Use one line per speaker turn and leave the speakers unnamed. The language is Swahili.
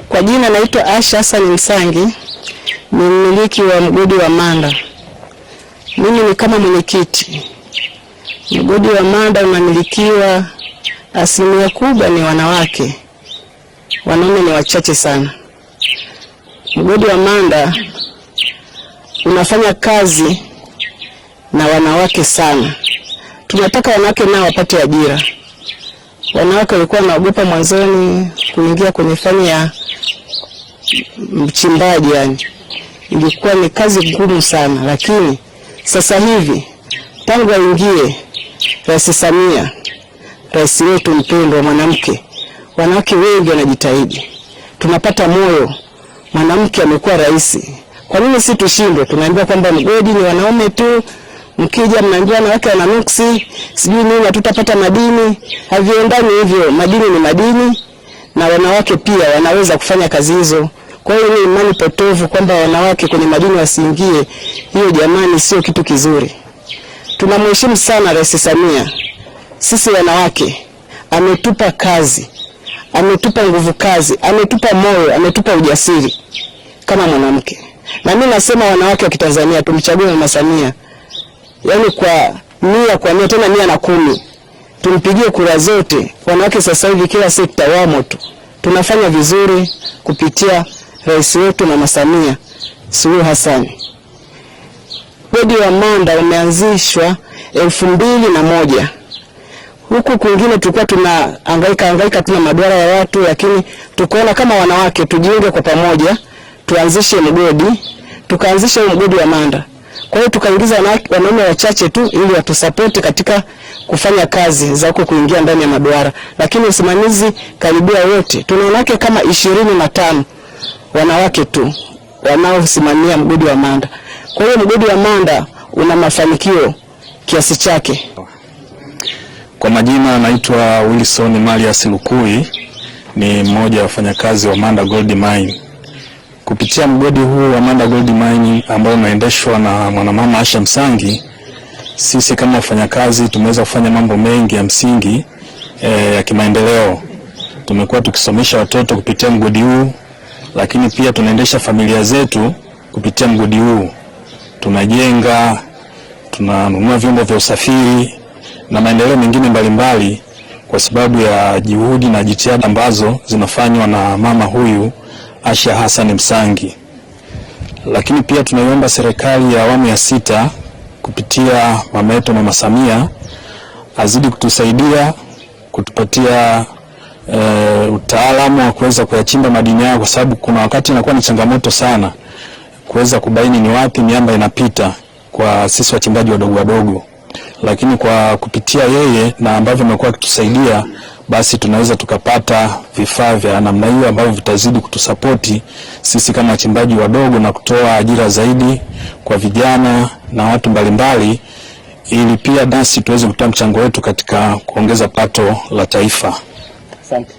Kwa jina naitwa Asha Hassan Msangi, ni mmiliki wa mgodi wa Manda. Mimi ni kama mwenyekiti. Mgodi wa Manda unamilikiwa asilimia kubwa ni wanawake. Wanaume ni wachache sana. Mgodi wa Manda unafanya kazi na wanawake sana. Tunataka wanawake nao wapate ajira. Wanawake walikuwa wanaogopa mwanzoni kuingia kwenye fani ya mchimbaji, yani ilikuwa ni kazi ngumu sana, lakini sasa hivi tangu aingie Rais Samia, rais wetu mpendwa mwanamke, wanawake wengi wanajitahidi. Tunapata moyo, mwanamke amekuwa rais. Kwa nini si tushindwe? Tunaambiwa kwamba mgodi ni wanaume tu, mkija mnaambiwa wanawake wana nuksi, sijui nini, tutapata madini. Haviendani hivyo, madini ni madini na wanawake pia wanaweza kufanya kazi hizo. Kwa hiyo ni imani potovu kwamba wanawake kwenye madini wasiingie. Hiyo jamani sio kitu kizuri. Tunamheshimu sana Rais Samia. Sisi wanawake ametupa kazi, ametupa nguvu kazi, ametupa moyo, ametupa ujasiri kama mwanamke. Na mimi nasema wanawake wa Kitanzania tumchague Mama Samia. Yaani kwa mia tena 110. Tumpigie kura zote. Wanawake sasa hivi kila sekta wamo tu. Tunafanya vizuri kupitia rais wetu Mama Samia Suluhu Hassan. Mgodi wa Manda umeanzishwa 2001. Huku kwingine tulikuwa tunahangaika tuna maduara ya watu, lakini tukaona kama wanawake tujiunge kwa pamoja, tuanzishe mgodi, tukaanzisha mgodi wa Manda. Kwa hiyo tukaingiza wanaume wachache tu ili watusapoti katika kufanya kazi za huko kuingia ndani ya maduara. Lakini usimamizi karibia wote, tuna wanawake kama 25 wanawake tu wanaosimamia mgodi wa Manda. Kwa hiyo mgodi wa Manda una mafanikio kiasi chake.
Kwa majina naitwa Wilson Marias Lukui, ni mmoja wa wafanyakazi wa Manda Gold Mine. Kupitia mgodi huu wa Manda Gold Mine ambao unaendeshwa na mwanamama Asha Msangi, sisi kama wafanyakazi tumeweza kufanya mambo mengi ya msingi ya kimaendeleo. Tumekuwa tukisomesha watoto kupitia mgodi huu, lakini pia tunaendesha familia zetu kupitia mgodi huu. Tunajenga, tunanunua vyombo vya usafiri na maendeleo mengine mbalimbali kwa sababu ya juhudi na jitihada ambazo zinafanywa na mama huyu Asha Hassan Msangi. Lakini pia tunaiomba serikali ya awamu ya 6 kupitia mama yetu Mama Samia azidi kutusaidia kutupatia utaalamu wa kuweza kuyachimba madini yao, kwa sababu kuna wakati inakuwa ni changamoto sana kuweza kubaini ni wapi miamba inapita kwa sisi wachimbaji wadogo. Lakini kwa kupitia yeye na ambavyo amekuwa akitusaidia, basi tunaweza tukapata vifaa vya namna hiyo ambavyo vitazidi kutusapoti sisi kama wachimbaji wadogo na kutoa ajira zaidi kwa vijana na watu mbalimbali, ili pia nasi tuweze kutoa mchango wetu katika kuongeza pato la taifa.
Asante.